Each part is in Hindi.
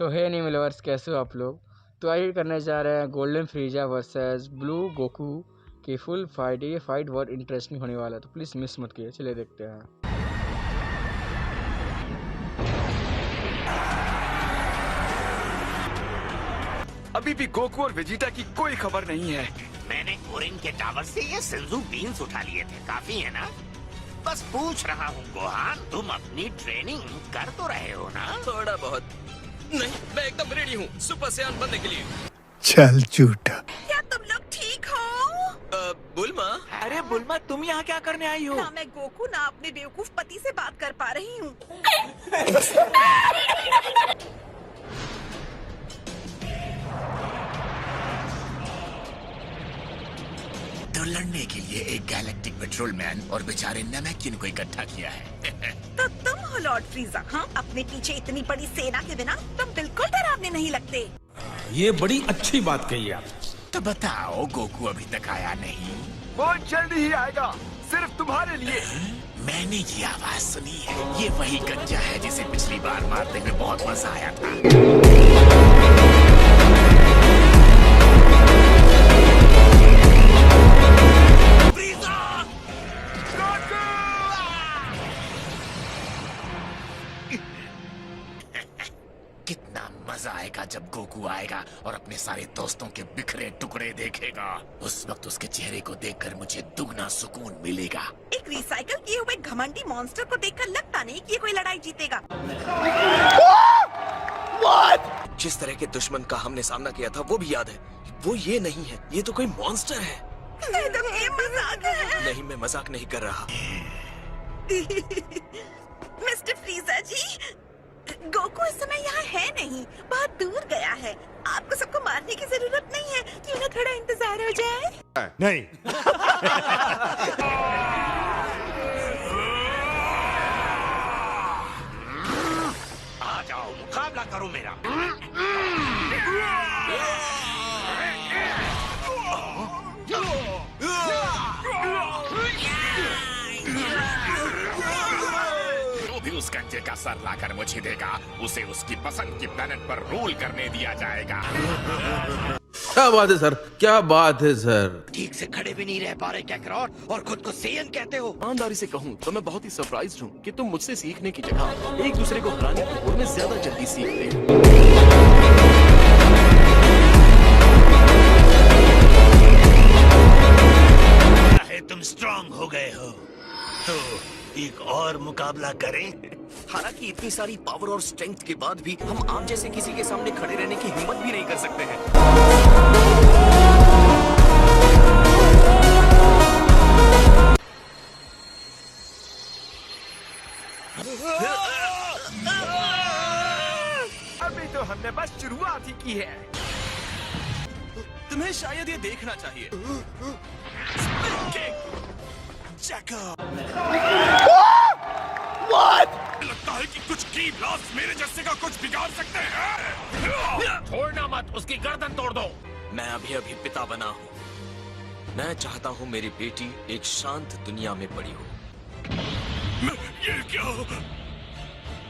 तो हे एनिमे लवर्स, कैसे हो आप लोग। तो आइए करने जा रहे हैं गोल्डन फ्रीजा वर्सेस ब्लू गोकू की फुल फाइट। ये फाइट बहुत इंटरेस्टिंग होने वाला है, तो प्लीज़ मिस मत कीजिए। चलिए देखते हैं। अभी भी गोकू और वेजिटा की कोई खबर नहीं है। मैंने कोरिन के टावर से ये सेंजू बीन्स उठा लिए थे, काफी है ना? बस पूछ रहा हूँ गोहान, तुम अपनी ट्रेनिंग कर तो रहे हो ना? थोड़ा बहुत नहीं, मैं एकदम रेडी हूँ सुपर सैयन बनने के लिए। चल झूठा। क्या तुम लोग ठीक हो? बुल्मा। अरे बुल्मा, तुम यहाँ क्या करने आई हो? ना मैं गोकू ना अपने बेवकूफ पति से बात कर पा रही हूँ। तो लड़ने के लिए एक गैलेक्टिक पेट्रोलमैन और बेचारे नमकीन को इकट्ठा किया है। तो तुम हो लॉर्ड फ्रीजा, हाँ? अपने पीछे इतनी बड़ी सेना के बिना तुम बिल्कुल डरावने नहीं लगते। ये बड़ी अच्छी बात कही आप। तो बताओ, गोकू अभी तक आया नहीं? वो जल्दी ही आएगा, सिर्फ तुम्हारे लिए। मैंने ये आवाज सुनी है, ये वही गंजा है जिसे पिछली बार मारते हुए बहुत मजा आया था। कितना मजा आएगा जब गोकू आएगा और अपने सारे दोस्तों के बिखरे टुकड़े देखेगा। उस वक्त उसके चेहरे को देखकर मुझे दुगना सुकून मिलेगा। एक रिसाइकल किए हुए घमंडी मॉन्स्टर को देखकर लगता नहीं कि ये कोई लड़ाई जीतेगा। जिस तरह के दुश्मन का हमने सामना किया था वो भी याद है। वो ये नहीं है, ये तो कोई मॉन्स्टर है। ये मजाक है। नहीं, मैं मजाक नहीं कर रहा। मिस्टर फ्रीजा जी, गोकू इस समय यहाँ है नहीं, बहुत दूर गया है। आपको सबको मारने की जरूरत नहीं है, क्यों ना थोड़ा इंतजार हो जाए? नहीं। आ जाओ, मुकाबला करो मेरा। जो भी उस गंजे का सर लाकर मुझे देगा, उसे उसकी पसंद की प्लेनेट पर रूल करने दिया जाएगा। क्या बात है सर, क्या बात है सर। ठीक से खड़े भी नहीं रह पा रहे कैकरॉट, और खुद को सेयन कहते हो। ईमानदारी से कहूँ तो मैं बहुत ही सरप्राइज हूँ कि तुम मुझसे सीखने की जगह एक दूसरे को हराने की होड़ में ज्यादा जल्दी सीखते हो। तुम स्ट्रांग हो गए हो तो एक और मुकाबला करें? हालांकि इतनी सारी पावर और स्ट्रेंथ के बाद भी हम आप जैसे किसी के सामने खड़े रहने की हिम्मत भी नहीं कर सकते हैं। अभी तो हमने बस शुरुआत ही की है। तुम्हें शायद ये देखना चाहिए। लगता है कि कुछ की ब्लास्ट मेरे जैसे का कुछ बिगाड़ सकते हैं। छोड़ना मत, उसकी गर्दन तोड़ दो। मैं अभी अभी पिता बना हूँ। मैं चाहता हूँ मेरी बेटी एक शांत दुनिया में बड़ी हो। ये क्या?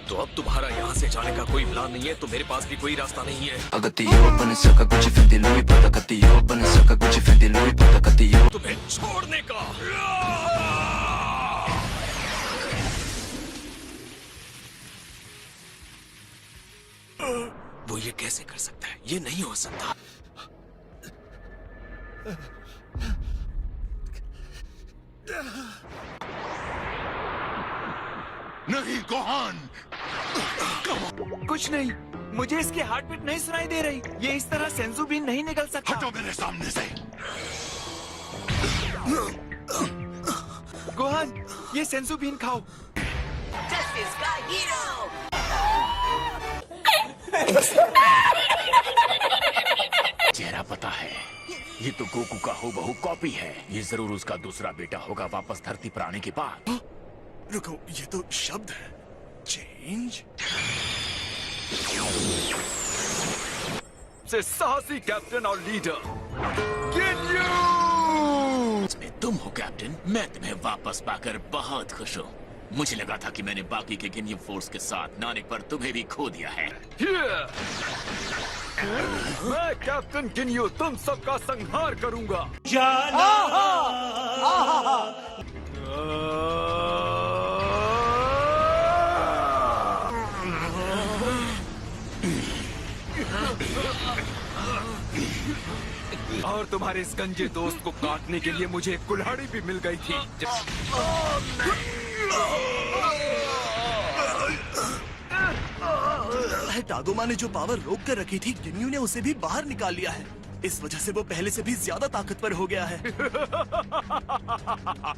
तो अब तुम्हारा यहाँ से जाने का कोई प्लान नहीं है, तो मेरे पास भी कोई रास्ता नहीं है। तुम्हें छोड़ने का। वो ये कैसे कर सकता है? ये नहीं हो सकता। नहीं गोहान, कुछ नहीं, मुझे इसकी हार्ट बीट नहीं सुनाई दे रही। ये इस तरह सेंजू बीन नहीं निकल सकता। हटो मेरे सामने से। गोहान, ये सेंजू बीन खाओ। जस्टिस का हीरो। चेहरा पता है, ये तो गोकू का हूबहू कॉपी है। ये जरूर उसका दूसरा बेटा होगा वापस धरती पर आने के बाद। रुको, ये तो शब्द है। चेंज। से साहसी कैप्टन और लीडर गिन्यू। तुम हो कैप्टन, मैं तुम्हें वापस पाकर बहुत खुश हूँ। मुझे लगा था कि मैंने बाकी के गिन्यू फोर्स के साथ नाने पर तुम्हें भी खो दिया है। मैं कैप्टन गिनियो तुम सबका संहार करूंगा। और तुम्हारे इस गंजे दोस्त को काटने के लिए मुझे एक कुल्हाड़ी भी मिल गई थी। टागोमा ने जो पावर रोक कर रखी थी, गिन्यू ने उसे भी बाहर निकाल लिया है। इस वजह से वो पहले से भी ज्यादा ताकतवर हो गया है।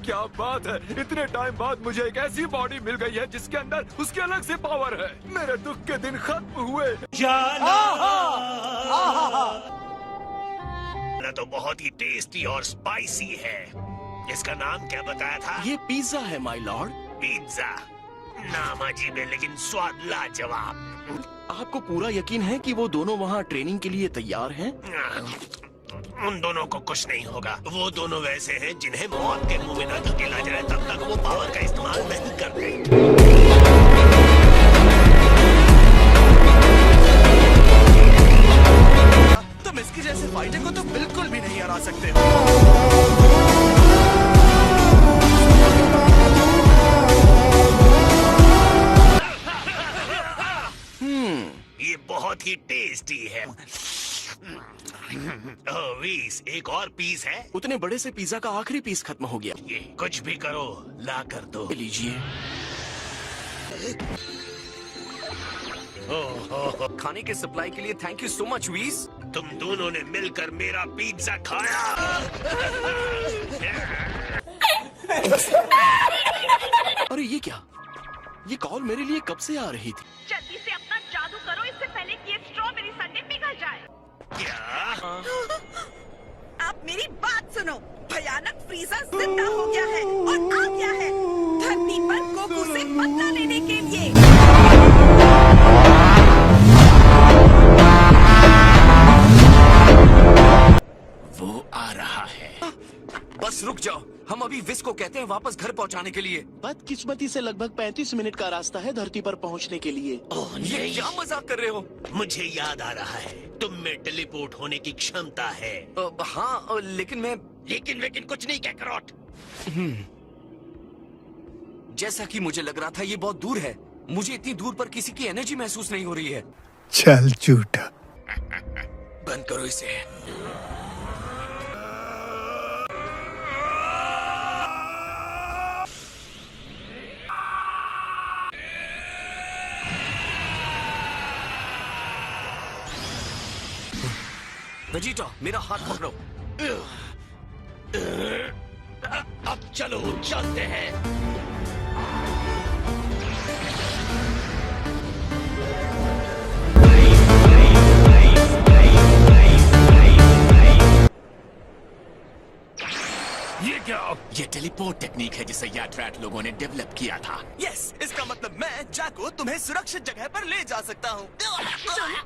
क्या बात है, इतने टाइम बाद मुझे एक ऐसी बॉडी मिल गई है जिसके अंदर उसकी अलग से पावर है। मेरे दुख के दिन खत्म हुए। तो बहुत ही टेस्टी और स्पाइसी है। इसका नाम क्या बताया था? ये पिज्जा है माय लॉर्ड। पिज्जा। नाम अजीब है लेकिन स्वाद लाजवाब। आपको पूरा यकीन है कि वो दोनों वहाँ ट्रेनिंग के लिए तैयार हैं? उन दोनों को कुछ नहीं होगा। वो दोनों वैसे हैं जिन्हें मौत के मुंह में न धकेला जाए तब तक वो पावर का इस्तेमाल नहीं करते। तुम इसके जैसे फाइटर को तो बिल्कुल भी नहीं हरा सकते हो। ये बहुत ही टेस्टी है। ओह वीस, एक और पीस है? उतने बड़े से पिज्जा का आखिरी पीस खत्म हो गया। ये कुछ भी करो, ला कर दो। लीजिए। खाने के सप्लाई के लिए थैंक यू सो मच वीस। तुम दोनों ने मिलकर मेरा पिज्जा खाया। अरे ये क्या? ये कॉल मेरे लिए कब से आ रही थी? जल्दी से अपना जादू करो इससे पहले कि ये स्ट्रॉबेरी संडे पिघल जाए। क्या? आप मेरी बात सुनो। भयानक फ्रीजा जिंदा हो गया है और आ गया है धरती पर गोकू से बदला लेने के लिए। वो आ रहा है। बस रुक जाओ, हम अभी विस को कहते हैं वापस घर पहुंचाने के लिए। बदकिस्मती से लगभग 35 मिनट का रास्ता है धरती पर पहुंचने के लिए। ओह ये नहीं, क्या मजाक कर रहे हो? मुझे याद आ रहा है तुम में टेलीपोर्ट होने की क्षमता है। हाँ लेकिन मैं लेकिन कुछ नहीं कैकरोट। जैसा कि मुझे लग रहा था ये बहुत दूर है। मुझे इतनी दूर पर किसी की एनर्जी महसूस नहीं हो रही है। चल झूठा। बंद करो इसे। वेजिटा, मेरा हाथ पकड़ो। अब चलो चलते हैं। ये क्या? ये टेलीपोर्ट टेक्निक है जिसे याट्रैट लोगों ने डेवलप किया था। यस, इसका मतलब मैं जाको तुम्हें सुरक्षित जगह पर ले जा सकता हूँ। तुम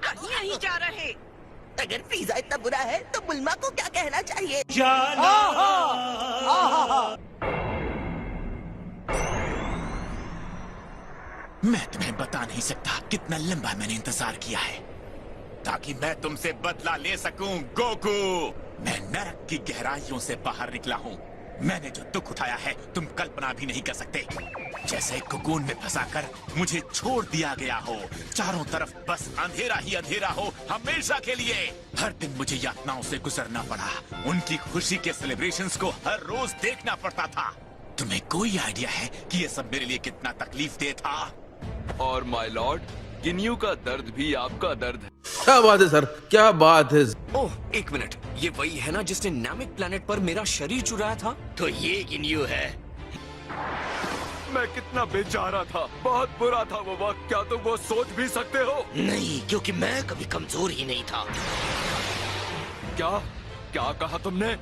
कहीं नहीं जा रहे। अगर पिज्जा इतना बुरा है तो बुल्मा को क्या कहना चाहिए? मैं तुम्हें बता नहीं सकता कितना लंबा मैंने इंतजार किया है ताकि मैं तुमसे बदला ले सकूं, गोकू। मैं नरक की गहराइयों से बाहर निकला हूँ। मैंने जो दुख उठाया है तुम कल्पना भी नहीं कर सकते। जैसे एक कोकून में फंसाकर मुझे छोड़ दिया गया हो, चारों तरफ बस अंधेरा ही अंधेरा हो हमेशा के लिए। हर दिन मुझे यातनाओं से गुजरना पड़ा। उनकी खुशी के सेलिब्रेशंस को हर रोज देखना पड़ता था। तुम्हें कोई आइडिया है कि ये सब मेरे लिए कितना तकलीफ दे था? और माय लॉर्ड, गिन्यू का दर्द भी आपका दर्द है। क्या बात है सर, क्या बात है। ओह एक मिनट, ये वही है ना जिसने नामिक प्लेनेट पर मेरा शरीर चुराया था? तो ये गिन्यू है। मैं कितना बेचारा था, बहुत बुरा था वो वक्त। क्या तुम वो सोच भी सकते हो? नहीं, क्योंकि मैं कभी कमजोर ही नहीं था। क्या क्या कहा तुमने?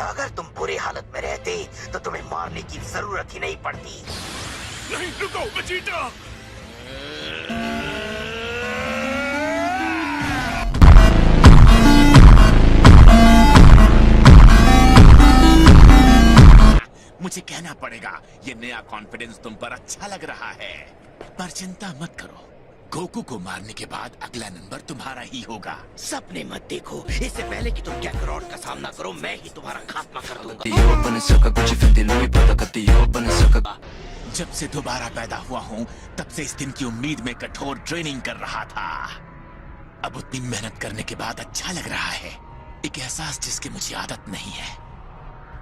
अगर तुम बुरी हालत में रहते तो तुम्हें मारने की जरूरत ही नहीं पड़ती। नहीं, रुको वेजिटा। मुझे कहना पड़ेगा, ये नया कॉन्फिडेंस तुम पर अच्छा लग रहा है, पर चिंता मत करो, गोकू को मारने के बाद अगला नंबर तुम्हारा ही होगा। सपने मत देखो, इससे पहले कि तुम कैकरॉट का सामना करो मैं ही तुम्हारा खात्मा कर दूंगा। जब से दोबारा पैदा हुआ हूँ तब से इस दिन की उम्मीद में कठोर ट्रेनिंग कर रहा था। अब उतनी मेहनत करने के बाद अच्छा लग रहा है। एक एहसास जिसकी मुझे आदत नहीं है।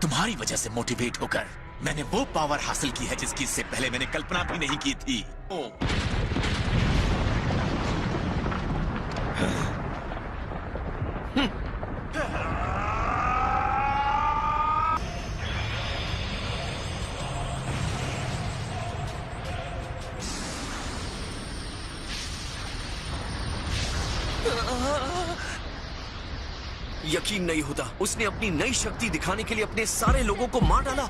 तुम्हारी वजह से मोटिवेट होकर मैंने वो पावर हासिल की है जिसकी इससे पहले मैंने कल्पना भी नहीं की थी। यकीन नहीं होता, उसने अपनी नई शक्ति दिखाने के लिए अपने सारे लोगों को मार डाला।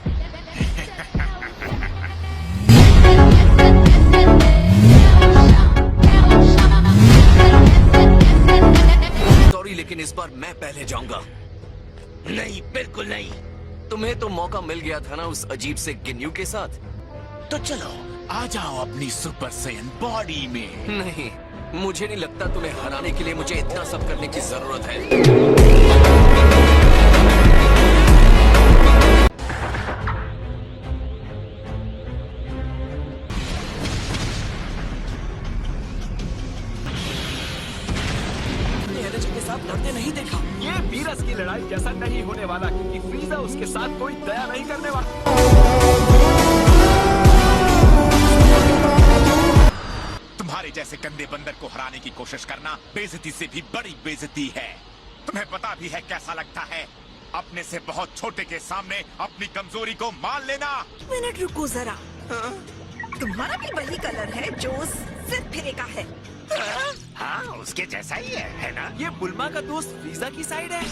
सॉरी, लेकिन इस बार मैं पहले जाऊंगा। नहीं, बिल्कुल नहीं। तुम्हें तो मौका मिल गया था ना उस अजीब से गिन्यू के साथ। तो चलो आ जाओ अपनी सुपर सैयन बॉडी में। नहीं, मुझे नहीं लगता तुम्हें हराने के लिए मुझे इतना सब करने की जरूरत है। एनर्जी के साथ लड़ते नहीं देखा। ये वीरस की लड़ाई जैसा नहीं होने वाला क्योंकि फ्रीजा उसके साथ कोई दया नहीं करने वाला। तुम्हारे जैसे गंदे बंदर को हराने की कोशिश करना बेइज्जती से भी बड़ी बेइज्जती है। तुम्हें पता भी है कैसा लगता है अपने से बहुत छोटे के सामने अपनी कमजोरी को मान लेना। मिनट रुको जरा। तुम्हारा भी वही कलर है जो सिर्फ फिरे का है। हाँ, उसके जैसा ही है ना? ये बुल्मा का दोस्त फ्रीजा की साइड है।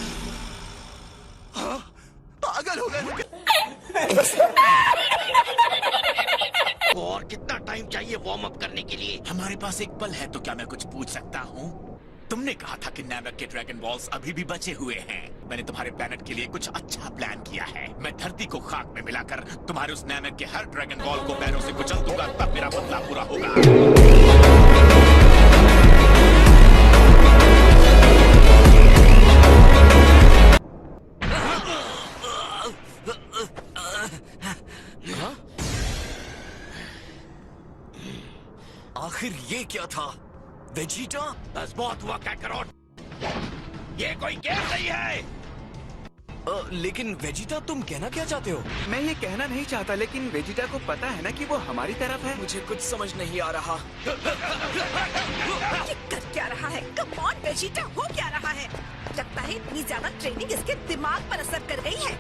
हाँ, पागल हो गए। और कितना टाइम चाहिए वार्म अप करने के लिए? हमारे पास एक पल है तो क्या मैं कुछ पूछ सकता हूँ? तुमने कहा था कि नैमक के ड्रैगन बॉल्स अभी भी बचे हुए हैं। मैंने तुम्हारे प्लेनेट के लिए कुछ अच्छा प्लान किया है। मैं धरती को खाक में मिलाकर तुम्हारे उस नैमक के हर ड्रैगन बॉल को पैरों से कुचल दूंगा, तब मेरा बदला पूरा होगा। आखिर ये क्या था? वेजिटा? बस बहुत हुआ कैकरॉट। ये कोई गेम नहीं है। लेकिन वेजिटा, तुम कहना क्या चाहते हो? मैं ये कहना नहीं चाहता, लेकिन वेजिटा को पता है ना कि वो हमारी तरफ है। मुझे कुछ समझ नहीं आ रहा। ये कर क्या रहा है? कम ऑन वेजिटा, हो क्या रहा है? लगता है इतनी ज्यादा ट्रेनिंग इसके दिमाग पर असर कर गई है।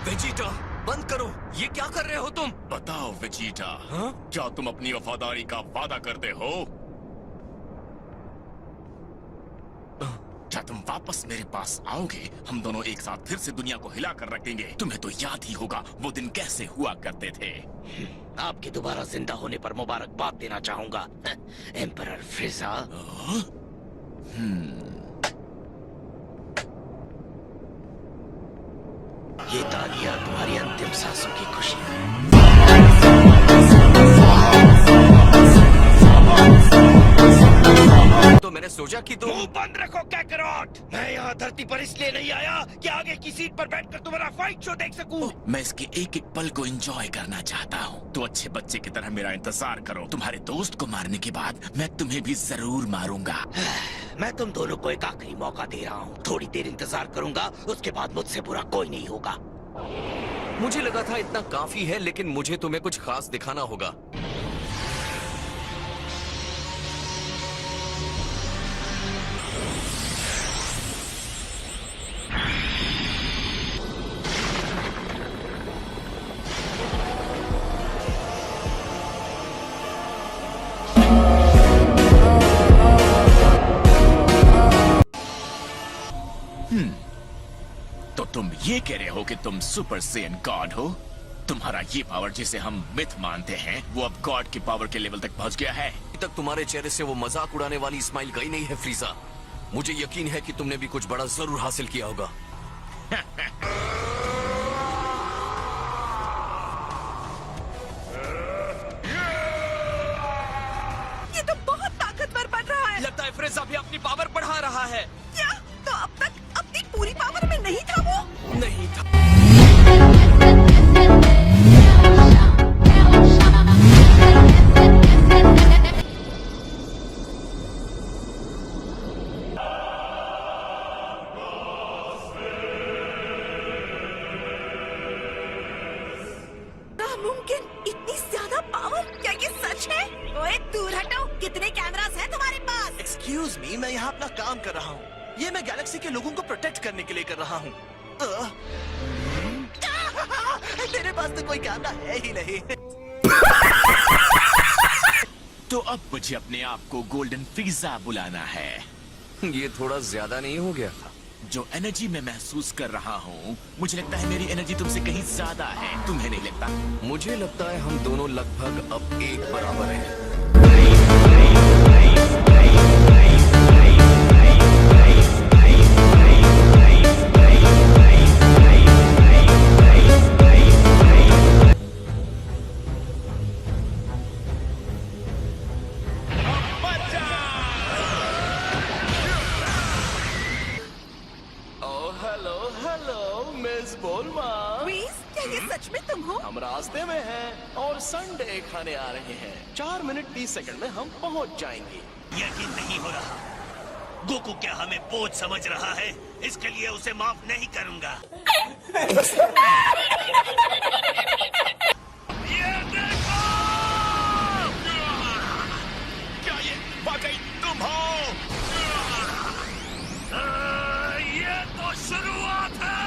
वेजिटा, बंद करो। ये क्या कर रहे हो तुम? बताओ वेजिटा, हाँ? क्या तुम अपनी वफादारी का वादा करते हो? क्या तुम वापस मेरे पास आओगे? हम दोनों एक साथ फिर से दुनिया को हिला कर रखेंगे। तुम्हें तो याद ही होगा वो दिन कैसे हुआ करते थे। आपके दोबारा जिंदा होने पर मुबारकबाद देना चाहूंगा एम्परर फ्रीजा। ये तालियां तुम्हारी अंतिम सांसों की खुशी है। तो मैंने सोचा कि तुम मुंह बंद रखो कैकरॉट। मैं यहाँ धरती पर इसलिए नहीं आया कि आगे की सीट पर बैठकर तुम्हारा फाइट शो देख सकूं। मैं इसके एक एक पल को एंजॉय करना चाहता हूँ। तो अच्छे बच्चे की तरह मेरा इंतजार करो। तुम्हारे दोस्त को मारने के बाद मैं तुम्हें भी जरूर मारूंगा। मैं तुम दोनों को एक आखिरी मौका दे रहा हूँ। थोड़ी देर इंतजार करूंगा, उसके बाद मुझसे बुरा कोई नहीं होगा। मुझे लगा था इतना काफी है, लेकिन मुझे तुम्हें कुछ खास दिखाना होगा। तो तुम ये कह रहे हो कि तुम सुपर सेयन गॉड हो? तुम्हारा ये पावर जिसे हम मिथ मानते हैं वो अब गॉड की पावर के लेवल तक पहुंच गया है। अभी तक तुम्हारे चेहरे से वो मजाक उड़ाने वाली स्माइल गई नहीं है फ्रीजा। मुझे यकीन है कि तुमने भी कुछ बड़ा जरूर हासिल किया होगा। पावर बढ़ा रहा है। क्या? तो अब तक अपनी पूरी पावर में नहीं था वो? नहीं था। नामुमकिन, इतनी ज्यादा पावर? क्या ये सच है? ओए दूर हटो, कितने कैमरास हैं तुम्हारे पास? एक्सक्यूज मी, मैं यहाँ अपना काम कर रहा हूँ। ये मैं गैलेक्सी के लोगों को प्रोटेक्ट करने के लिए कर रहा हूँ। मेरे पास तो कोई कैमरा है ही नहीं। तो अब मुझे अपने आप को गोल्डन फ्रीजा बुलाना है। ये थोड़ा ज्यादा नहीं हो गया? जो एनर्जी मैं महसूस कर रहा हूँ, मुझे लगता है मेरी एनर्जी तुमसे कहीं ज्यादा है। तुम्हें नहीं लगता? मुझे लगता है हम दोनों लगभग अब एक बराबर हैं। Reese, क्या ये सच में तुम हो? हम रास्ते में हैं और संडे खाने आ रहे हैं। 4 मिनट 30 सेकंड में हम पहुंच जाएंगे। यकीन नहीं हो रहा। गोकू क्या हमें बोझ समझ रहा है? इसके लिए उसे माफ नहीं करूंगा। ये देखो! क्या ये वाकई तुम हो? ये तो शुरुआत है।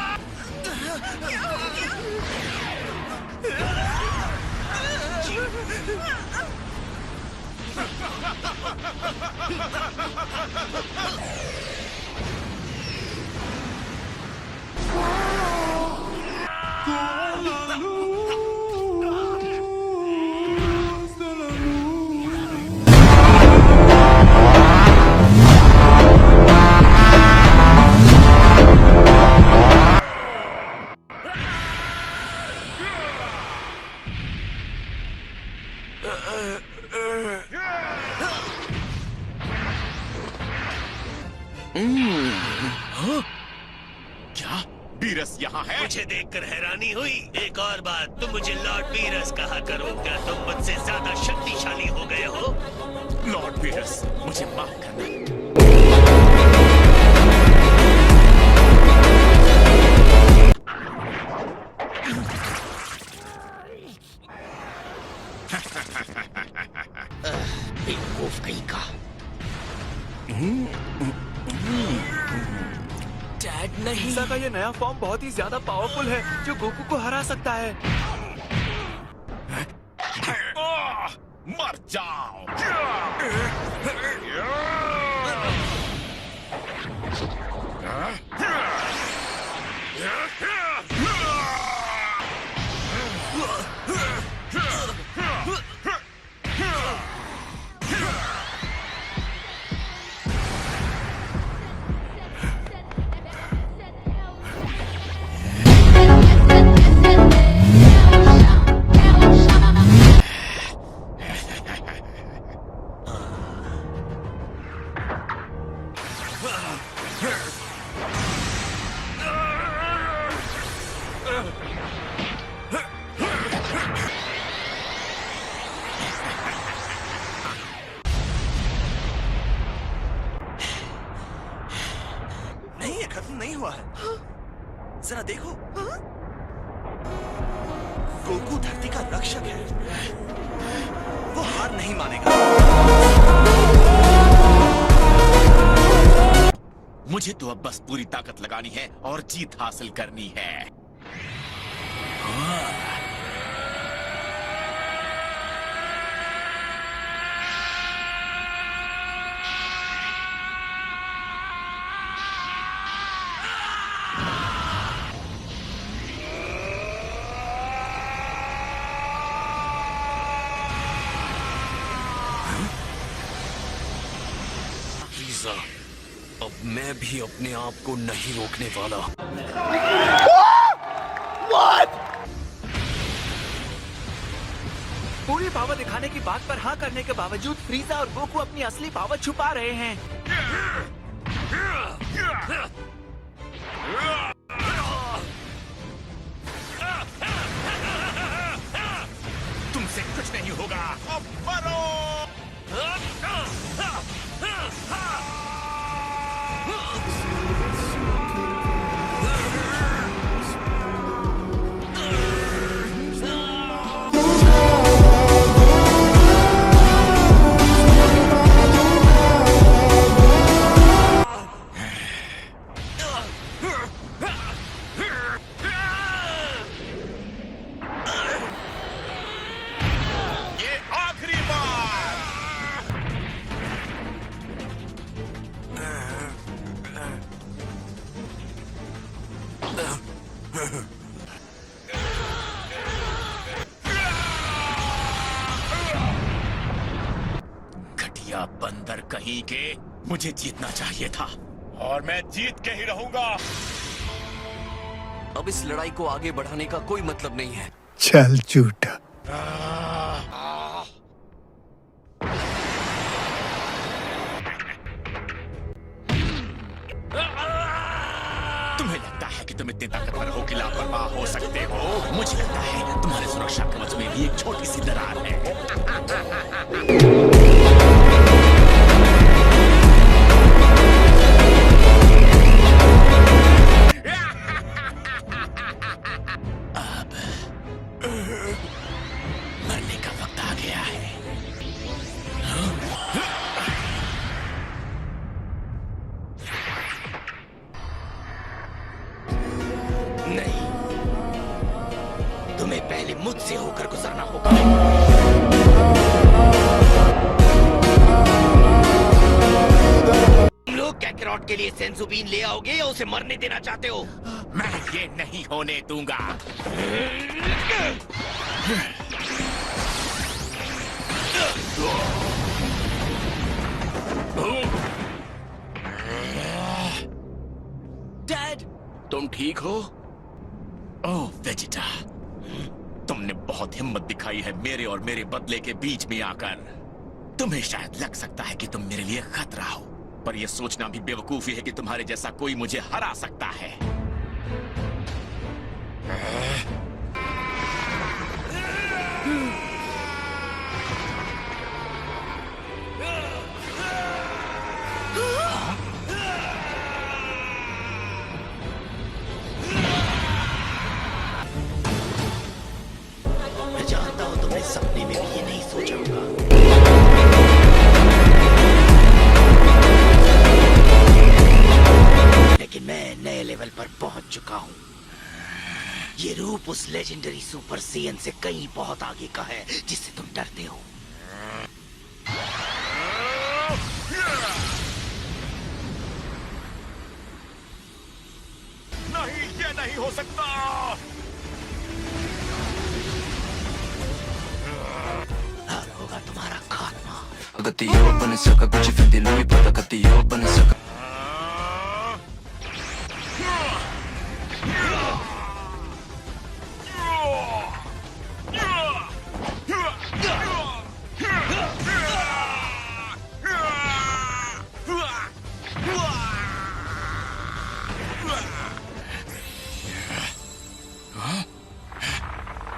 क्या बीरस यहाँ है? मुझे देखकर हैरानी हुई। एक और बात, तुम मुझे लॉर्ड बीरस कहा करो। क्या तुम मुझसे ज्यादा शक्तिशाली हो गए हो? लॉर्ड बीरस, मुझे माफ करना। बेवकूफ कहीं का। डैड नहीं। पिज़्ज़ा का ये नया फॉर्म बहुत ही ज्यादा पावरफुल है, जो गोकू को हरा सकता है। मर जाओ। नहीं, ये खत्म नहीं हुआ है। जरा देखो। गोकू धरती का रक्षक है। वो हार नहीं मानेगा। मुझे तो अब बस पूरी ताकत लगानी है और जीत हासिल करनी है। फ्रीजा, अब मैं भी अपने आप को नहीं रोकने वाला। पूरी पावर दिखाने की बात पर हाँ करने के बावजूद फ्रीजा और गोकू अपनी असली पावर छुपा रहे हैं। तुमसे कुछ नहीं होगा। अब मरो। ये आखिरी बार। घटिया बंदर कहीं के, मुझे जीतना चाहिए था और मैं जीत के ही रहूंगा। अब इस लड़ाई को आगे बढ़ाने का कोई मतलब नहीं है। चल झूठा। तुम्हें लगता है कि तुम इतने ताकतवर हो कि लापरवाह हो सकते हो? मुझे लगता है तुम्हारे सुरक्षा कवच में भी एक छोटी सी दरार है। अब मरने का वक्त आ गया है। नहीं, तुम्हें पहले मुझसे होकर गुजरना होगा। तुम लोग कैकरॉट के लिए सेंसुबीन ले आओगे या उसे मरने देना चाहते हो? मैं ये नहीं होने दूंगा। डैड, तुम ठीक हो? ओह वेजिटा, तुमने बहुत हिम्मत दिखाई है मेरे और मेरे बदले के बीच में आकर। तुम्हें शायद लग सकता है कि तुम मेरे लिए खतरा हो, पर यह सोचना भी बेवकूफी है कि तुम्हारे जैसा कोई मुझे हरा सकता है। मैं जानता हूं तुमने सपने में भी ये नहीं सोचा होगा। लेकिन मैं नए लेवल पर पहुंच चुका हूं। ये रूप उस लेजेंडरी सुपर सेयन से कहीं बहुत आगे का है जिससे तुम डरते हो। नहीं, ये नहीं हो सकता। हार होगा तुम्हारा खात्मा। Agatiyo panisaka Gucci Fendi Louis Prada Agatiyo panisaka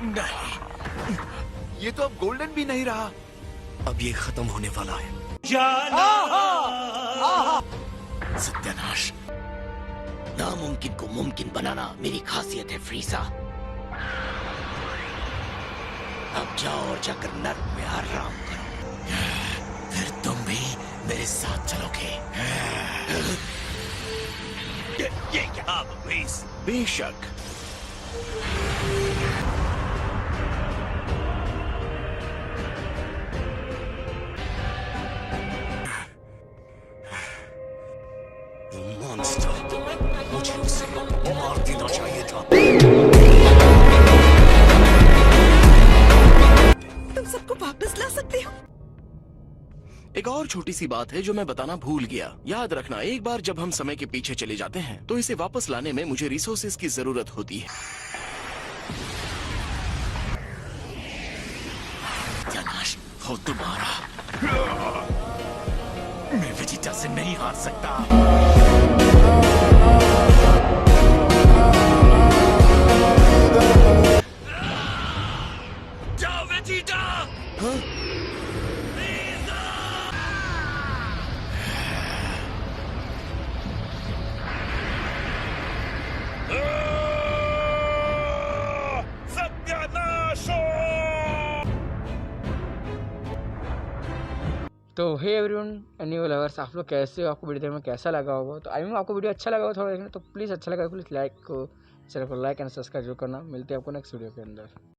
नहीं, ये तो अब गोल्डन भी नहीं रहा। अब ये खत्म होने वाला है। सत्यानाश। नामुमकिन को मुमकिन बनाना मेरी खासियत है फ्रीजा। अब जाओ और जाकर नर्क में आराम करो। फिर तुम भी मेरे साथ चलोगे? ये क्या प्लीज? बेशक। मॉन्स्टर, मुझे उसे मार देना चाहिए था। तुम सबको वापस ला सकते हो? एक और छोटी सी बात है जो मैं बताना भूल गया। याद रखना, एक बार जब हम समय के पीछे चले जाते हैं तो इसे वापस लाने में मुझे रिसोर्सेज की जरूरत होती है। हो तुम्हारा। मैं वेजिटा से नहीं हार सकता। जाओ वेजिटा। तो हे एवरीवन एनिमल लवर्स, आप लोग कैसे हो? आपको वीडियो देखने में कैसा लगा होगा? तो आई मीन आपको वीडियो अच्छा लगा होगा थोड़ा देखने, तो प्लीज़ अच्छा लगा प्लीज़ लाइक को चैनल को लाइक एंड सब्सक्राइब जरूर करना। मिलते हैं आपको नेक्स्ट वीडियो के अंदर।